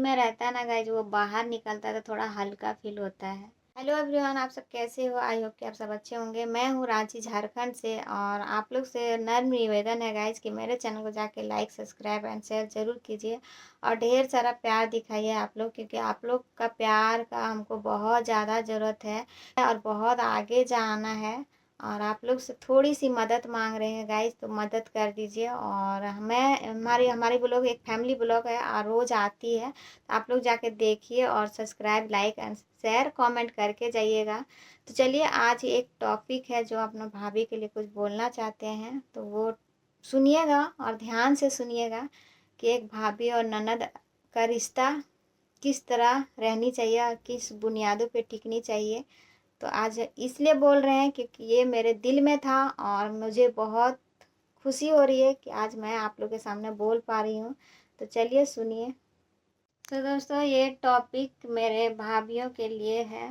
में रहता है ना गाइज, वो बाहर निकलता है तो थोड़ा हल्का फील होता है। हेलो एवरीवन, आप सब कैसे हो? आई होप कि आप सब अच्छे होंगे। मैं हूँ रांची झारखंड से, और आप लोग से नर्म निवेदन है गाइज कि मेरे चैनल को जाके लाइक सब्सक्राइब एंड शेयर ज़रूर कीजिए, और ढेर सारा प्यार दिखाइए आप लोग, क्योंकि आप लोग का प्यार का हमको बहुत ज़्यादा ज़रूरत है और बहुत आगे जाना है। और आप लोग से थोड़ी सी मदद मांग रहे हैं गाइज, तो मदद कर दीजिए। और मैं हमारी ब्लॉग एक फैमिली ब्लॉग है और रोज़ आती है, तो आप लोग जाके देखिए और subscribe like and share comment करके जाइएगा। तो चलिए, आज एक टॉपिक है जो अपना भाभी के लिए कुछ बोलना चाहते हैं, तो वो सुनिएगा और ध्यान से सुनिएगा कि एक भाभी और ननद का रिश्ता किस तरह रहनी चाहिए और किस बुनियादों पे टिकनी चाहिए। तो आज इसलिए बोल रहे हैं क्योंकि ये मेरे दिल में था और मुझे बहुत खुशी हो रही है कि आज मैं आप लोग के सामने बोल पा रही हूँ। तो चलिए सुनिए। तो दोस्तों, ये टॉपिक मेरे भाभीियों के लिए है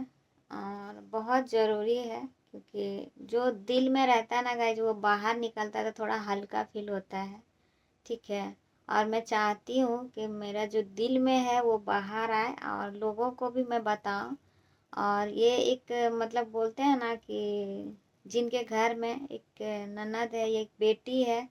और बहुत ज़रूरी है, क्योंकि जो दिल में रहता है ना गाइज, वो बाहर निकलता है तो थोड़ा हल्का फील होता है। ठीक है। और मैं चाहती हूँ कि मेरा जो दिल में है वो बाहर आए और लोगों को भी मैं बताऊँ। और ये एक मतलब बोलते हैं ना कि जिनके घर में एक ननद है, एक बेटी है,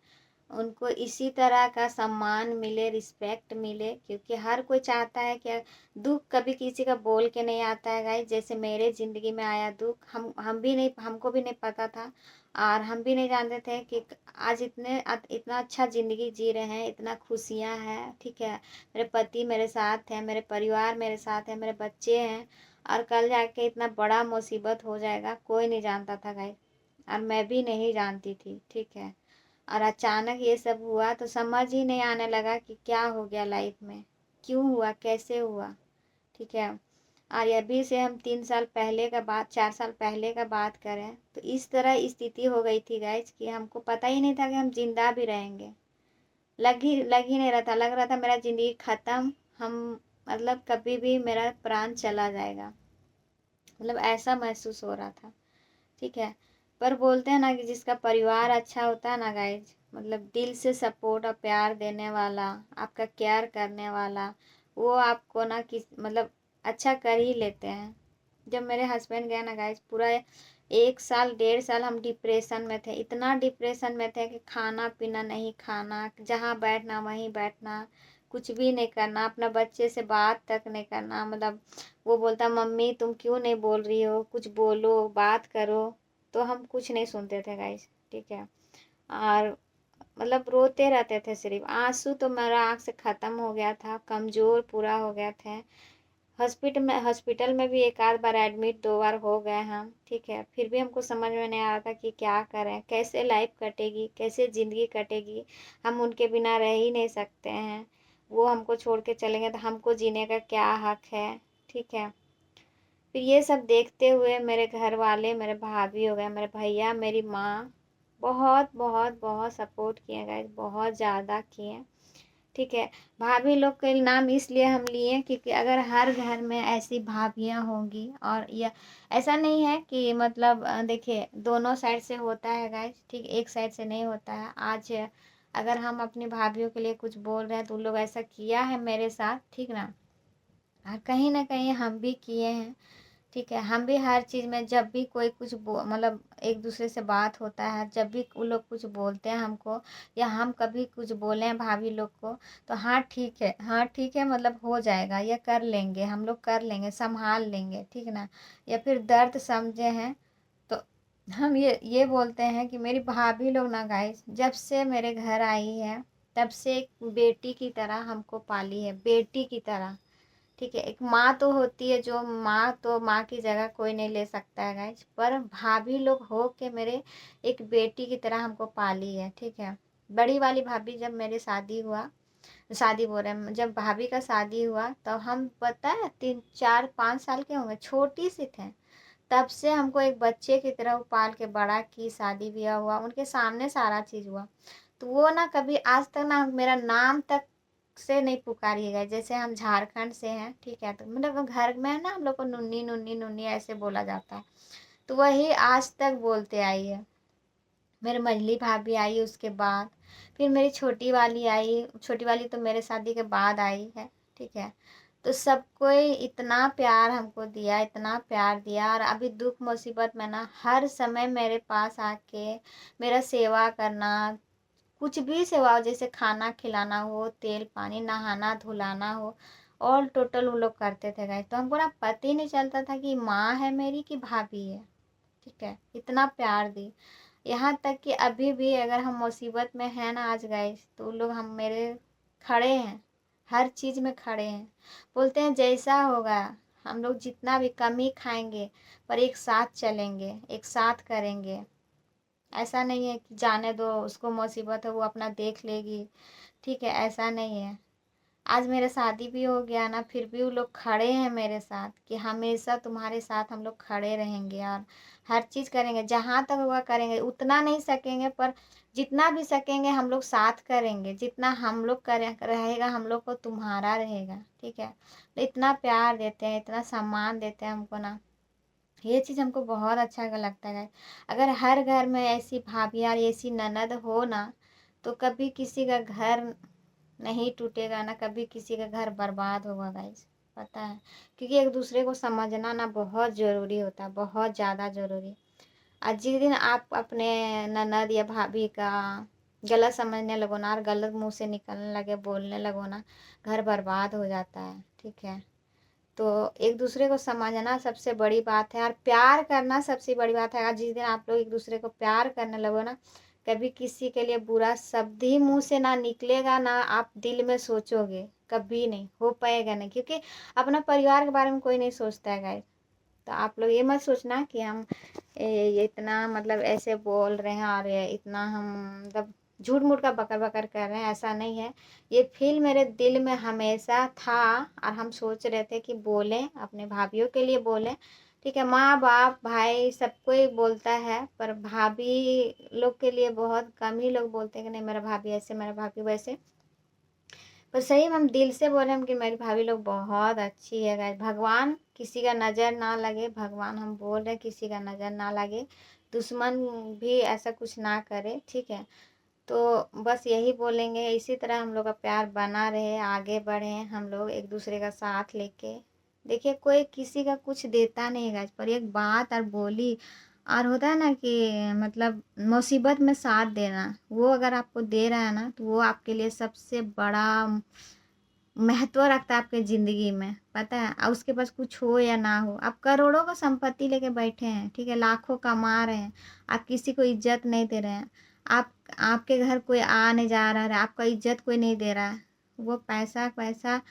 उनको इसी तरह का सम्मान मिले, रिस्पेक्ट मिले, क्योंकि हर कोई चाहता है कि दुख कभी किसी का बोल के नहीं आता है गाइस। जैसे मेरे ज़िंदगी में आया दुख, हम भी नहीं, हमको भी नहीं पता था और हम भी नहीं जानते थे कि आज इतना अच्छा ज़िंदगी जी रहे हैं, इतना खुशियाँ हैं। ठीक है, मेरे पति मेरे साथ हैं, मेरे परिवार मेरे साथ है, मेरे बच्चे हैं, और कल जाके इतना बड़ा मुसीबत हो जाएगा कोई नहीं जानता था गाइस, और मैं भी नहीं जानती थी। ठीक है। और अचानक ये सब हुआ तो समझ ही नहीं आने लगा कि क्या हो गया लाइफ में, क्यों हुआ, कैसे हुआ। ठीक है। और अभी से हम 3 साल पहले का बात, 4 साल पहले का बात करें तो इस तरह स्थिति हो गई थी गाइज कि हमको पता ही नहीं था कि हम जिंदा भी रहेंगे। लग ही नहीं रहा था, लग रहा था मेरा ज़िंदगी ख़त्म, हम मतलब कभी भी मेरा प्राण चला जाएगा, मतलब ऐसा महसूस हो रहा था। ठीक है। पर बोलते हैं ना कि जिसका परिवार अच्छा होता है ना गाइज, मतलब दिल से सपोर्ट और प्यार देने वाला, आपका केयर करने वाला, वो आपको ना किस मतलब अच्छा कर ही लेते हैं। जब मेरे हस्बैंड गए ना गाइज, पूरा 1 साल 1.5 साल हम डिप्रेशन में थे, इतना डिप्रेशन में थे कि खाना पीना नहीं खाना, जहाँ बैठना वहीं बैठना, कुछ भी नहीं करना, अपना बच्चे से बात तक नहीं करना। मतलब वो बोलता, मम्मी तुम क्यों नहीं बोल रही हो, कुछ बोलो, बात करो, तो हम कुछ नहीं सुनते थे गाइस। ठीक है। और मतलब रोते रहते थे, सिर्फ आंसू तो मेरा आँख से ख़त्म हो गया था, कमज़ोर पूरा हो गया थे। हॉस्पिटल में भी एक आध बार एडमिट, 2 बार हो गए हम। ठीक है। फिर भी हमको समझ में नहीं आ रहा था कि क्या करें, कैसे लाइफ कटेगी, कैसे ज़िंदगी कटेगी। हम उनके बिना रह ही नहीं सकते हैं, वो हमको छोड़ के चलेंगे तो हमको जीने का क्या हक है। ठीक है। फिर ये सब देखते हुए मेरे घर वाले, मेरे भाभी हो गए, मेरे भैया, मेरी माँ बहुत बहुत बहुत सपोर्ट किए गाइस, बहुत ज़्यादा किए। ठीक है। भाभी लोग के नाम इसलिए हम लिए क्योंकि अगर हर घर में ऐसी भाभियाँ होंगी, और या ऐसा नहीं है कि मतलब देखिए दोनों साइड से होता है गाइस, ठीक, एक साइड से नहीं होता है। आज अगर हम अपनी भाभीयों के लिए कुछ बोल रहे हैं तो उन लोग ऐसा किया है मेरे साथ, ठीक ना, और कहीं ना कहीं हम भी किए हैं। ठीक है। हम भी हर चीज़ में जब भी कोई कुछ मतलब एक दूसरे से बात होता है, जब भी वो लोग कुछ बोलते हैं हमको, या हम कभी कुछ बोले हैं भाभी लोग को, तो हाँ ठीक है, हाँ ठीक है, मतलब हो जाएगा, या कर लेंगे, हम लोग कर लेंगे, संभाल लेंगे। ठीक ना। या फिर दर्द समझे हैं तो हम ये बोलते हैं कि मेरी भाभी लोग ना गाइस, जब से मेरे घर आई है तब से एक बेटी की तरह हमको पाली है, बेटी की तरह। ठीक है। एक माँ तो होती है, जो माँ तो माँ की जगह कोई नहीं ले सकता है गाइज, पर भाभी लोग हो के मेरे एक बेटी की तरह हमको पाली है। ठीक है। बड़ी वाली भाभी, जब मेरी शादी हुआ, शादी बोल रहे हैं, जब भाभी का शादी हुआ तो हम पता है 3 4 5 साल के होंगे, छोटी सी थे, तब से हमको एक बच्चे की तरह वो पाल के बड़ा की, शादी ब्याह हुआ, उनके सामने सारा चीज़ हुआ। तो वो ना कभी आज तक ना मेरा नाम तक से नहीं पुकारिएगा, जैसे हम झारखंड से हैं। ठीक है। तो मतलब घर में है ना, हम लोग को नुन्नी नुन्नी नुन्नी ऐसे बोला जाता है, तो वही आज तक बोलते आई है। मेरे मझली भाभी आई उसके बाद, फिर मेरी छोटी वाली आई, छोटी वाली तो मेरे शादी के बाद आई है। ठीक है। तो सब कोई इतना प्यार हमको दिया, इतना प्यार दिया, और अभी दुख मुसीबत में ना हर समय मेरे पास आके मेरा सेवा करना, कुछ भी सेवा हो, जैसे खाना खिलाना हो, तेल पानी, नहाना धुलाना हो, ऑल टोटल वो लोग करते थे गाइस। तो हमको ना पता ही नहीं चलता था कि माँ है मेरी कि भाभी है, ठीक है, इतना प्यार दी। यहाँ तक कि अभी भी अगर हम मुसीबत में हैं ना आज गाइस, तो वो लोग हम मेरे खड़े हैं, हर चीज़ में खड़े हैं। बोलते हैं जैसा होगा, हम लोग जितना भी कम ही खाएंगे पर एक साथ चलेंगे, एक साथ करेंगे। ऐसा नहीं है कि जाने दो, उसको मुसीबत है वो अपना देख लेगी, ठीक है, ऐसा नहीं है। आज मेरा शादी भी हो गया ना, फिर भी वो लोग खड़े हैं मेरे साथ कि हमेशा तुम्हारे साथ हम लोग खड़े रहेंगे और हर चीज़ करेंगे, जहाँ तक होगा करेंगे। उतना नहीं सकेंगे पर जितना भी सकेंगे हम लोग साथ करेंगे, जितना हम लोग करें रहेगा हम लोग को तुम्हारा रहेगा, ठीक है। तो इतना प्यार देते हैं, इतना सम्मान देते हैं हमको ना, ये चीज़ हमको बहुत अच्छा लगता है। अगर हर घर में ऐसी भाभी और ऐसी ननद हो ना, तो कभी किसी का घर नहीं टूटेगा ना, कभी किसी का घर बर्बाद होगा गाइस, पता है। क्योंकि एक दूसरे को समझना ना बहुत ज़रूरी होता है, बहुत ज़्यादा ज़रूरी। आज जिस दिन आप अपने ननद या भाभी का गलत समझने लगो ना, और गलत मुंह से निकलने लगे, बोलने लगो ना, घर बर्बाद हो जाता है, ठीक है। तो एक दूसरे को समझना सबसे बड़ी बात है, और प्यार करना सबसे बड़ी बात है। आज जिस दिन आप लोग एक दूसरे को प्यार करने लगो ना, कभी किसी के लिए बुरा शब्द ही मुंह से ना निकलेगा ना, आप दिल में सोचोगे, कभी नहीं हो पाएगा नहीं, क्योंकि अपना परिवार के बारे में कोई नहीं सोचता है गाइस। तो आप लोग ये मत सोचना कि हम ये इतना मतलब ऐसे बोल रहे हैं और ये इतना हम मतलब झूठ मूठ का बकर बकर कर रहे हैं, ऐसा नहीं है। ये फील मेरे दिल में हमेशा था, और हम सोच रहे थे कि बोलें, अपने भाभीियों के लिए बोलें, ठीक है। माँ बाप भाई सब कोई बोलता है, पर भाभी लोग के लिए बहुत कम ही लोग बोलते हैं कि नहीं मेरा भाभी ऐसे, मेरा भाभी वैसे। पर सही में हम दिल से बोले हम कि मेरी भाभी लोग बहुत अच्छी है गाइस। भगवान किसी का नज़र ना लगे, भगवान हम बोल रहे किसी का नज़र ना लगे, दुश्मन भी ऐसा कुछ ना करे, ठीक है। तो बस यही बोलेंगे, इसी तरह हम लोग का प्यार बना रहे, आगे बढ़ें हम लोग एक दूसरे का साथ लेके। देखिए कोई किसी का कुछ देता नहीं गाइस, पर एक बात और बोली और होता है ना कि मतलब मुसीबत में साथ देना, वो अगर आपको दे रहा है ना, तो वो आपके लिए सबसे बड़ा महत्व रखता है आपके ज़िंदगी में, पता है। और उसके पास कुछ हो या ना हो, आप करोड़ों का संपत्ति लेके बैठे हैं, ठीक है, लाखों कमा रहे हैं, आप किसी को इज्जत नहीं दे रहे हैं, आप आपके घर कोई आ नहीं जा रहा है, आपका इज्जत कोई नहीं दे रहा है, वो पैसा पैसा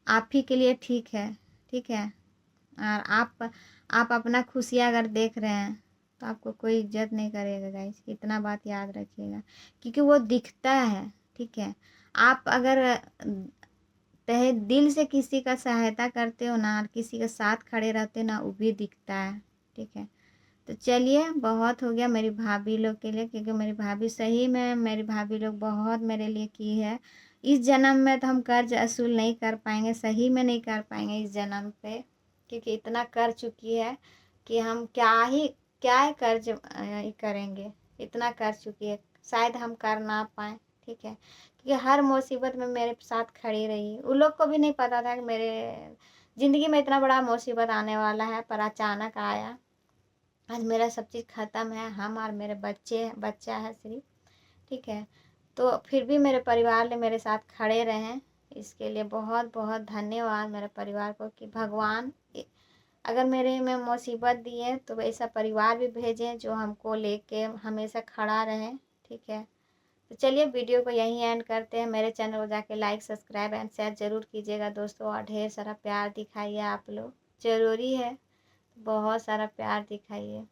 आप ही के लिए ठीक है, ठीक है। और आप अपना खुशियाँ अगर देख रहे हैं, तो आपको कोई इज्जत नहीं करेगा गाइस, इतना बात याद रखिएगा, क्योंकि वो दिखता है, ठीक है। आप अगर तहे दिल से किसी का सहायता करते हो ना, और किसी के साथ खड़े रहते हो ना, वो भी दिखता है, ठीक है। तो चलिए बहुत हो गया मेरी भाभी लोग के लिए, क्योंकि मेरी भाभी सही में, मेरी भाभी लोग बहुत मेरे लिए की है। इस जन्म में तो हम कर्ज असूल नहीं कर पाएंगे, सही में नहीं कर पाएंगे इस जन्म पे, क्योंकि इतना कर चुकी है कि हम क्या ही कर्ज करेंगे, इतना कर चुकी है, शायद हम कर ना पाए, ठीक है। क्योंकि हर मुसीबत में मेरे साथ खड़ी रही। उन लोग को भी नहीं पता था कि मेरे ज़िंदगी में इतना बड़ा मुसीबत आने वाला है, पर अचानक आया। आज मेरा सब चीज़ ख़त्म है, हम और मेरे बच्चा है सिर्फ, ठीक है। तो फिर भी मेरे परिवार ने मेरे साथ खड़े रहे, इसके लिए बहुत बहुत धन्यवाद मेरे परिवार को, कि भगवान अगर मेरे में मुसीबत दी है तो ऐसा परिवार भी भेजें जो हमको लेके हमेशा खड़ा रहे, ठीक है। तो चलिए वीडियो को यहीं एंड करते हैं। मेरे चैनल को जाके लाइक सब्सक्राइब एंड शेयर ज़रूर कीजिएगा दोस्तों, और ढेर सारा प्यार दिखाइए, आप लोग ज़रूरी है, बहुत सारा प्यार दिखाइए।